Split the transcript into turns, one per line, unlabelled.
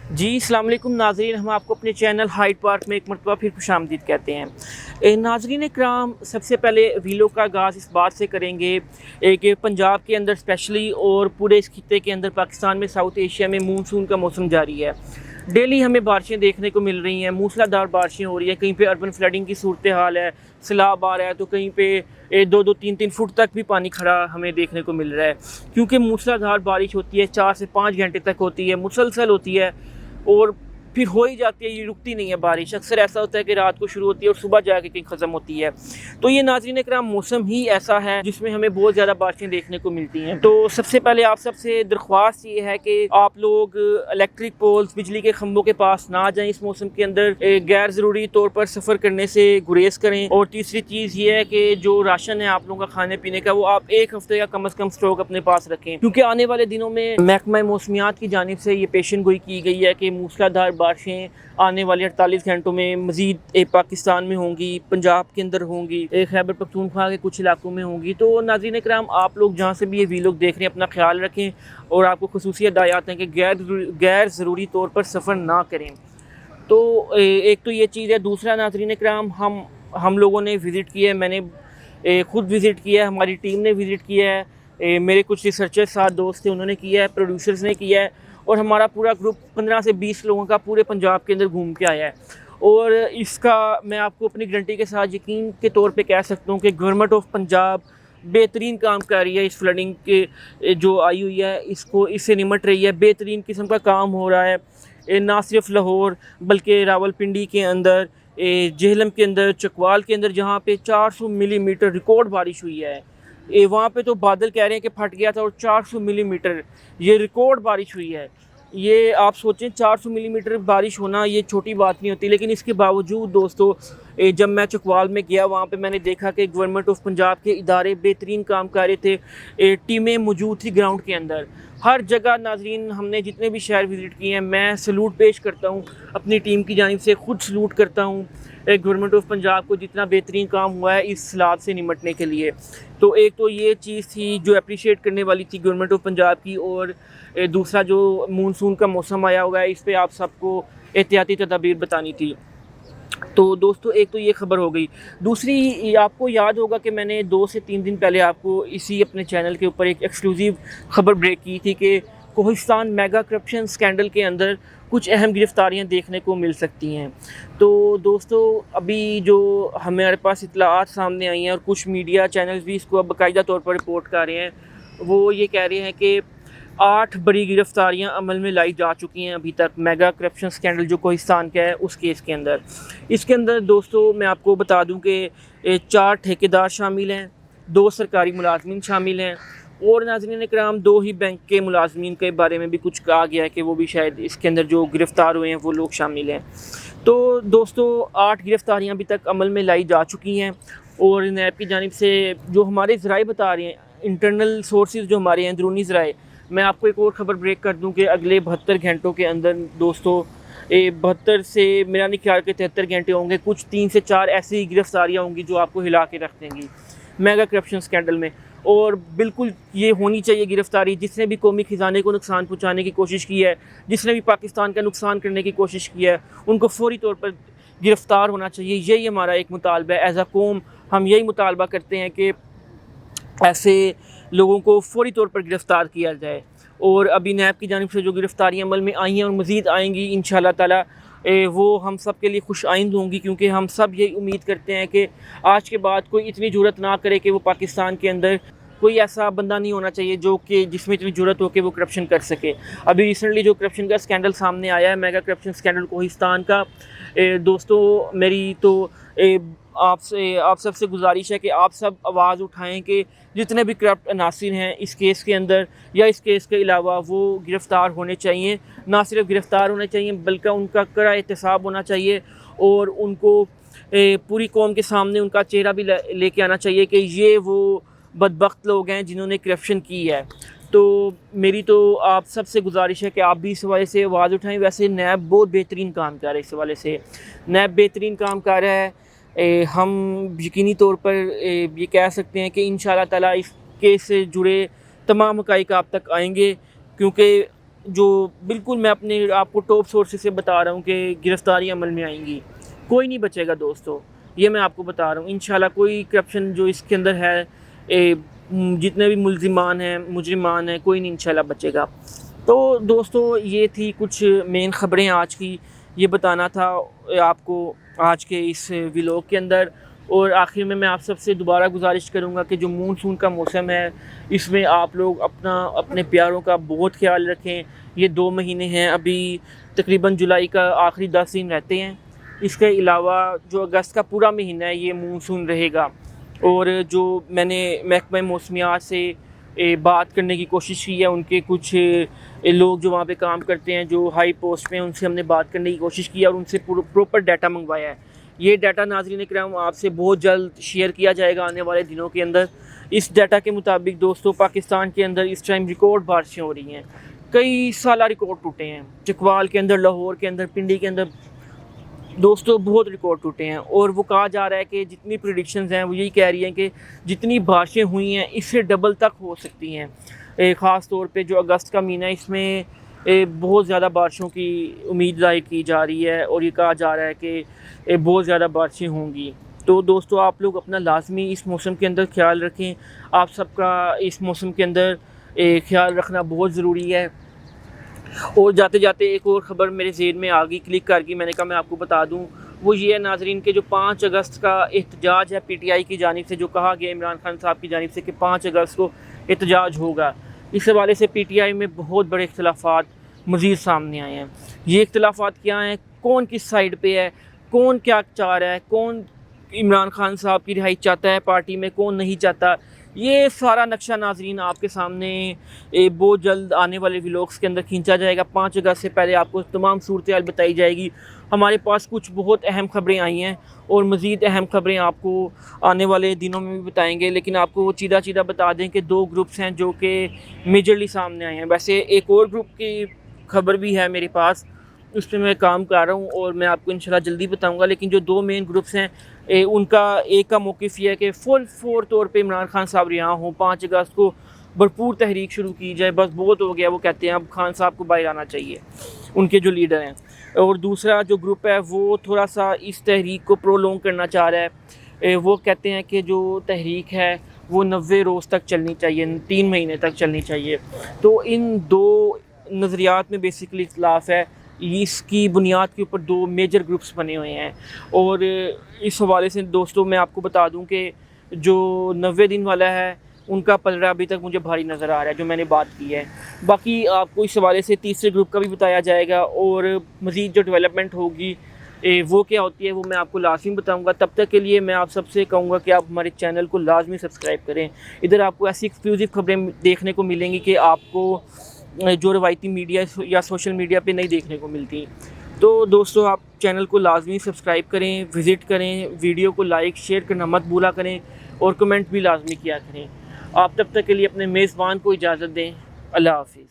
जी अस्सलाम वालेकुम नाज़रीन, हम आपको अपने चैनल हाइड पार्क में एक मरतबा फिर खुशामदीद कहते हैं। नाज़रीन कराम, सबसे पहले वीडियो का आगाज़ इस बात से करेंगे कि पंजाब के अंदर स्पेशली और पूरे इस खित्ते के अंदर पाकिस्तान में साउथ एशिया में मानसून का मौसम जारी है। डेली हमें बारिशें देखने को मिल रही हैं, मूसलाधार बारिशें हो रही हैं, कहीं पे अर्बन फ्लडिंग की सूरत हाल है, सैलाब आ रहा है, तो कहीं पे 2-2 3-3 फुट तक भी पानी खड़ा हमें देखने को मिल रहा है। क्योंकि मूसलाधार बारिश होती है, 4 से 5 घंटे तक होती है, मुसलसल होती है और फिर हो ही जाती है, ये रुकती नहीं है बारिश। अक्सर ऐसा होता है कि रात को शुरू होती है और सुबह जाके कहीं ख़त्म होती है। तो ये नाज़रीन कराम मौसम ही ऐसा है जिसमें हमें बहुत ज़्यादा बारिशें देखने को मिलती हैं। तो सबसे पहले आप सबसे दरख्वास्त ये है कि आप लोग इलेक्ट्रिक पोल्स, बिजली के खंभों के पास ना जाएं इस मौसम के अंदर। गैर ज़रूरी तौर पर सफ़र करने से गुरेज करें। और तीसरी चीज़ ये है कि जो राशन है आप लोगों का खाने पीने का, वो आप 1 हफ़्ते का कम अज़ कम स्टॉक अपने पास रखें, क्योंकि आने वाले दिनों में महकमा मौसमियात की जानिब से ये पेशन गोई की गई है कि मूसलाधार बारिशें आने वाले 48 घंटों में मज़ीद पाकिस्तान में होंगी, पंजाब के अंदर होंगी, खैबर पख्तूनख्वा के कुछ इलाकों में होंगी। तो नाज़रीन कराम, आप लोग जहाँ से भी ये वीलॉग देख रहे हैं अपना ख्याल रखें और आपको खुसूसी हदायत हैं कि गैर ज़रूरी तौर पर सफ़र ना करें। तो एक तो ये चीज़ है। दूसरा नाज़रीन कराम, हम लोगों ने विज़िट किया है, मैंने ख़ुद विज़िट किया है, हमारी टीम ने विज़िट किया है, मेरे कुछ रिसर्चर साथ दोस्त थे उन्होंने किया है, प्रोड्यूसर्स ने किया है, और हमारा पूरा ग्रुप 15 से 20 लोगों का पूरे पंजाब के अंदर घूम के आया है। और इसका मैं आपको अपनी गारंटी के साथ यकीन के तौर पे कह सकता हूँ कि गवर्नमेंट ऑफ पंजाब बेहतरीन काम कर रही है। इस फ्लडिंग के जो आई हुई है, इससे निमट रही है, बेहतरीन किस्म का काम हो रहा है। ना सिर्फ लाहौर बल्कि रावलपिंडी के अंदर, जेहलम के अंदर, चकवाल के अंदर, जहाँ पे 400 मिलीमीटर रिकॉर्ड बारिश हुई है। वहाँ पे तो बादल कह रहे हैं कि फट गया था, और 400 मिलीमीटर ये रिकॉर्ड बारिश हुई है। ये आप सोचें, 400 मिलीमीटर बारिश होना ये छोटी बात नहीं होती। लेकिन इसके बावजूद दोस्तों, जब मैं चकवाल में गया, वहाँ पे मैंने देखा कि गवर्नमेंट ऑफ पंजाब के इदारे बेहतरीन काम कर रहे थे। टीमें मौजूद थी ग्राउंड के अंदर हर जगह। नाजरीन, हमने जितने भी शहर विज़िट किए हैं, मैं सलूट पेश करता हूँ अपनी टीम की जानिब से, ख़ुद सलूट करता हूँ गवर्नमेंट ऑफ पंजाब को, जितना बेहतरीन काम हुआ है इस सैलाब से निमटने के लिए। तो एक तो ये चीज़ थी जो अप्रिशिएट करने वाली थी गवर्नमेंट ऑफ पंजाब की। और दूसरा जो मानसून का मौसम आया हुआ है, इस पर आप सबको एहतियाती तदाबीर बतानी थी। तो दोस्तों, एक तो ये ख़बर हो गई। दूसरी, आपको याद होगा कि मैंने 2 से 3 दिन पहले आपको इसी अपने चैनल के ऊपर एक एक्सक्लूसिव ख़बर ब्रेक की थी कि कोहिस्तान मेगा करप्शन स्कैंडल के अंदर कुछ अहम गिरफ्तारियां देखने को मिल सकती हैं। तो दोस्तों, अभी जो हमारे पास इत्तलाआत सामने आई हैं और कुछ मीडिया चैनल्स भी इसको अब बाकायदा तौर पर रिपोर्ट कर रहे हैं, वो ये कह रहे हैं कि 8 बड़ी गिरफ्तारियां अमल में लाई जा चुकी हैं अभी तक मेगा करप्शन स्कैंडल जो कोहिस्तान का है उस केस के अंदर। इसके अंदर दोस्तों मैं आपको बता दूं कि 4 ठेकेदार शामिल हैं, 2 सरकारी मुलाजमीन शामिल हैं, और नाज़रीन कराम 2 ही बैंक के मुलाजमीन के बारे में भी कुछ कहा गया है कि वो भी शायद इसके अंदर जो गिरफ़्तार हुए हैं वो लोग शामिल हैं। तो दोस्तों, 8 गिरफ्तारियाँ अभी तक अमल में लाई जा चुकी हैं। और नैब की जानिब से जो हमारे ज़राए बता रहे हैं, इंटरनल सोर्सेज जो हमारे हैं, अंदरूनी ज़राए, मैं आपको एक और ख़बर ब्रेक कर दूं कि अगले 72 घंटों के अंदर दोस्तों, 72 से मेरा नहीं ख्याल कि 73 घंटे होंगे, कुछ 3 से 4 ऐसी गिरफ्तारियाँ होंगी जो आपको हिला के रख देंगी मेगा करप्शन स्कैंडल में। और बिल्कुल ये होनी चाहिए गिरफ्तारी। जिसने भी कौमी ख़जाने को नुकसान पहुँचाने की कोशिश की है, जिसने भी पाकिस्तान का नुकसान करने की कोशिश की है, उनको फ़ौरी तौर पर गिरफ़्तार होना चाहिए। यही हमारा एक मुतालबा है। एज़ अ कौम हम यही मुतालबा करते हैं कि ऐसे लोगों को फ़ौरी तौर पर गिरफ़्तार किया जाए। और अभी नैब की जानिब से जो गिरफ़्तारियाँ अमल में आई हैं और मज़ीद आएंगी इंशाअल्लाह ताला, वो हम सब के लिए खुश आइंद होंगी, क्योंकि हम सब यही उम्मीद करते हैं कि आज के बाद कोई इतनी जुर्रत ना करे कि वो पाकिस्तान के अंदर कोई ऐसा बंदा नहीं होना चाहिए जो कि जिसमें इतनी जुर्रत हो कि वो करप्शन कर सके। अभी रिसेंटली जो करप्शन का स्कैंडल सामने आया है, मेगा करप्शन स्कैंडल कोहिस्तान का, दोस्तों मेरी तो आप सबसे गुजारिश है कि आप सब आवाज़ उठाएं कि जितने भी करप्ट अनासिर हैं इस केस के अंदर या इस केस के अलावा, वो गिरफ़्तार होने चाहिए। ना सिर्फ गिरफ़्तार होने चाहिए बल्कि उनका कड़ा एहतसाब होना चाहिए, और उनको पूरी कौम के सामने उनका चेहरा भी लेके आना चाहिए कि ये वो बदबख्त लोग हैं जिन्होंने करप्शन की है। तो मेरी तो आप सबसे गुजारिश है कि आप भी इस हवाले से आवाज़ उठाएं। वैसे नैब बहुत बेहतरीन काम कर रहा है, इस हवाले से नैब बेहतरीन काम कर रहा है। हम यकीनी तौर पर ये कह सकते हैं कि इंशाअल्लाह ताला इस केस से जुड़े तमाम हक़ाइक़ आप तक आएंगे, क्योंकि जो बिल्कुल मैं अपने आपको टॉप सोर्सेज से बता रहा हूँ कि गिरफ्तारी अमल में आएंगी, कोई नहीं बचेगा दोस्तों, ये मैं आपको बता रहा हूँ। इंशाल्लाह कोई करप्शन जो इसके अंदर है, जितने भी मुल्जिमान हैं, मुजरिमान हैं, कोई नहीं इंशाल्लाह बचेगा। तो दोस्तों ये थी कुछ मेन ख़बरें आज की, ये बताना था आपको आज के इस व्लॉग के अंदर। और आखिर में मैं आप सबसे दोबारा गुजारिश करूँगा कि जो मानसून का मौसम है, इसमें आप लोग अपने प्यारों का बहुत ख्याल रखें। ये 2 महीने हैं, अभी तकरीबन जुलाई का आखिरी 10 दिन रहते हैं। इसके अलावा जो अगस्त का पूरा महीना है ये मानसून रहेगा। और जो मैंने महकमा मौसमियात से बात करने की कोशिश की है, उनके कुछ लोग जो वहाँ पे काम करते हैं, जो हाई पोस्ट पे हैं, उनसे हमने बात करने की कोशिश की है और उनसे प्रॉपर डाटा मंगवाया है। ये डाटा नाज़रीन इकराम आपसे बहुत जल्द शेयर किया जाएगा आने वाले दिनों के अंदर। इस डाटा के मुताबिक दोस्तों पाकिस्तान के अंदर इस टाइम रिकॉर्ड बारिशें हो रही हैं, कई साला रिकॉर्ड टूटे हैं। चकवाल के अंदर, लाहौर के अंदर, पिंडी के अंदर दोस्तों बहुत रिकॉर्ड टूटे हैं। और वो कहा जा रहा है कि जितनी प्रेडिक्शंस हैं वो यही कह रही हैं कि जितनी बारिशें हुई हैं इससे डबल तक हो सकती हैं। ख़ास तौर पे जो अगस्त का महीना है इसमें बहुत ज़्यादा बारिशों की उम्मीद ज़ाहिर की जा रही है और ये कहा जा रहा है कि बहुत ज़्यादा बारिशें होंगी। तो दोस्तों आप लोग अपना लाजमी इस मौसम के अंदर ख्याल रखें। आप सबका इस मौसम के अंदर ख्याल रखना बहुत ज़रूरी है। और जाते जाते एक और ख़बर मेरे ज़हन में आ गई, क्लिक कर गई, मैंने कहा मैं आपको बता दूं। वो ये है नाज़रीन के जो 5 अगस्त का एहतजाज है PTI की जानिब से, जो कहा गया इमरान खान साहब की जानिब से कि 5 अगस्त को एहतजाज होगा, इस हवाले से PTI में बहुत बड़े इख्तलाफात मज़ीद सामने आए हैं। ये इख्तलाफात क्या हैं, कौन किस साइड पर है, कौन क्या चाह रहा है, कौन इमरान खान साहब की रिहाई चाहता है पार्टी में, कौन नहीं चाहता, ये सारा नक्शा नाज़रीन आपके सामने बहुत जल्द आने वाले व्लॉग्स के अंदर खींचा जाएगा। 5 अगस्त से पहले आपको तमाम सूरत हाल बताई जाएगी। हमारे पास कुछ बहुत अहम ख़बरें आई हैं और मज़ीद अहम ख़बरें आपको आने वाले दिनों में भी बताएंगे। लेकिन आपको वो चीदा बता दें कि 2 ग्रुप्स हैं जो कि मेजरली सामने आए हैं। वैसे एक और ग्रुप की खबर भी है मेरे पास, उस पर मैं काम कर रहा हूँ और मैं आपको इंशाल्लाह जल्दी बताऊँगा। लेकिन जो 2 मेन ग्रुप्स हैं, उनका एक का मौक़िफ़ ये है कि फुल तौर पे इमरान खान साहब रिहा हों, 5 अगस्त को भरपूर तहरीक शुरू की जाए, बस बहुत हो गया। वो कहते हैं अब खान साहब को बाहर आना चाहिए, उनके जो लीडर हैं। और दूसरा जो ग्रुप है वो थोड़ा सा इस तहरीक को प्रोलॉन्ग करना चाह रहा है। वो कहते हैं कि जो तहरीक है वो 90 रोज़ तक चलनी चाहिए, 3 महीने तक चलनी चाहिए। तो इन 2 नज़रियात में बेसिकली इख्तलाफ है। इसकी बुनियाद के ऊपर 2 मेजर ग्रुप्स बने हुए हैं। और इस हवाले से दोस्तों मैं आपको बता दूं कि जो 90 दिन वाला है उनका पलड़ा अभी तक मुझे भारी नज़र आ रहा है, जो मैंने बात की है। बाकी आपको इस हवाले से तीसरे ग्रुप का भी बताया जाएगा और मज़ीद जो डेवलपमेंट होगी वो क्या होती है वो मैं आपको लाजमी बताऊंगा। तब तक के लिए मैं आप सबसे कहूँगा कि आप हमारे चैनल को लाजमी सब्सक्राइब करें। इधर आपको ऐसी एक्सक्लूसिव खबरें देखने को मिलेंगी कि आपको जो रवायती मीडिया या सोशल मीडिया पे नहीं देखने को मिलती। तो दोस्तों आप चैनल को लाजमी सब्सक्राइब करें, विज़िट करें, वीडियो को लाइक शेयर करना मत भूला करें और कमेंट भी लाजमी किया करें। आप तब तक के लिए अपने मेज़बान को इजाज़त दें। अल्लाह हाफ़िज़।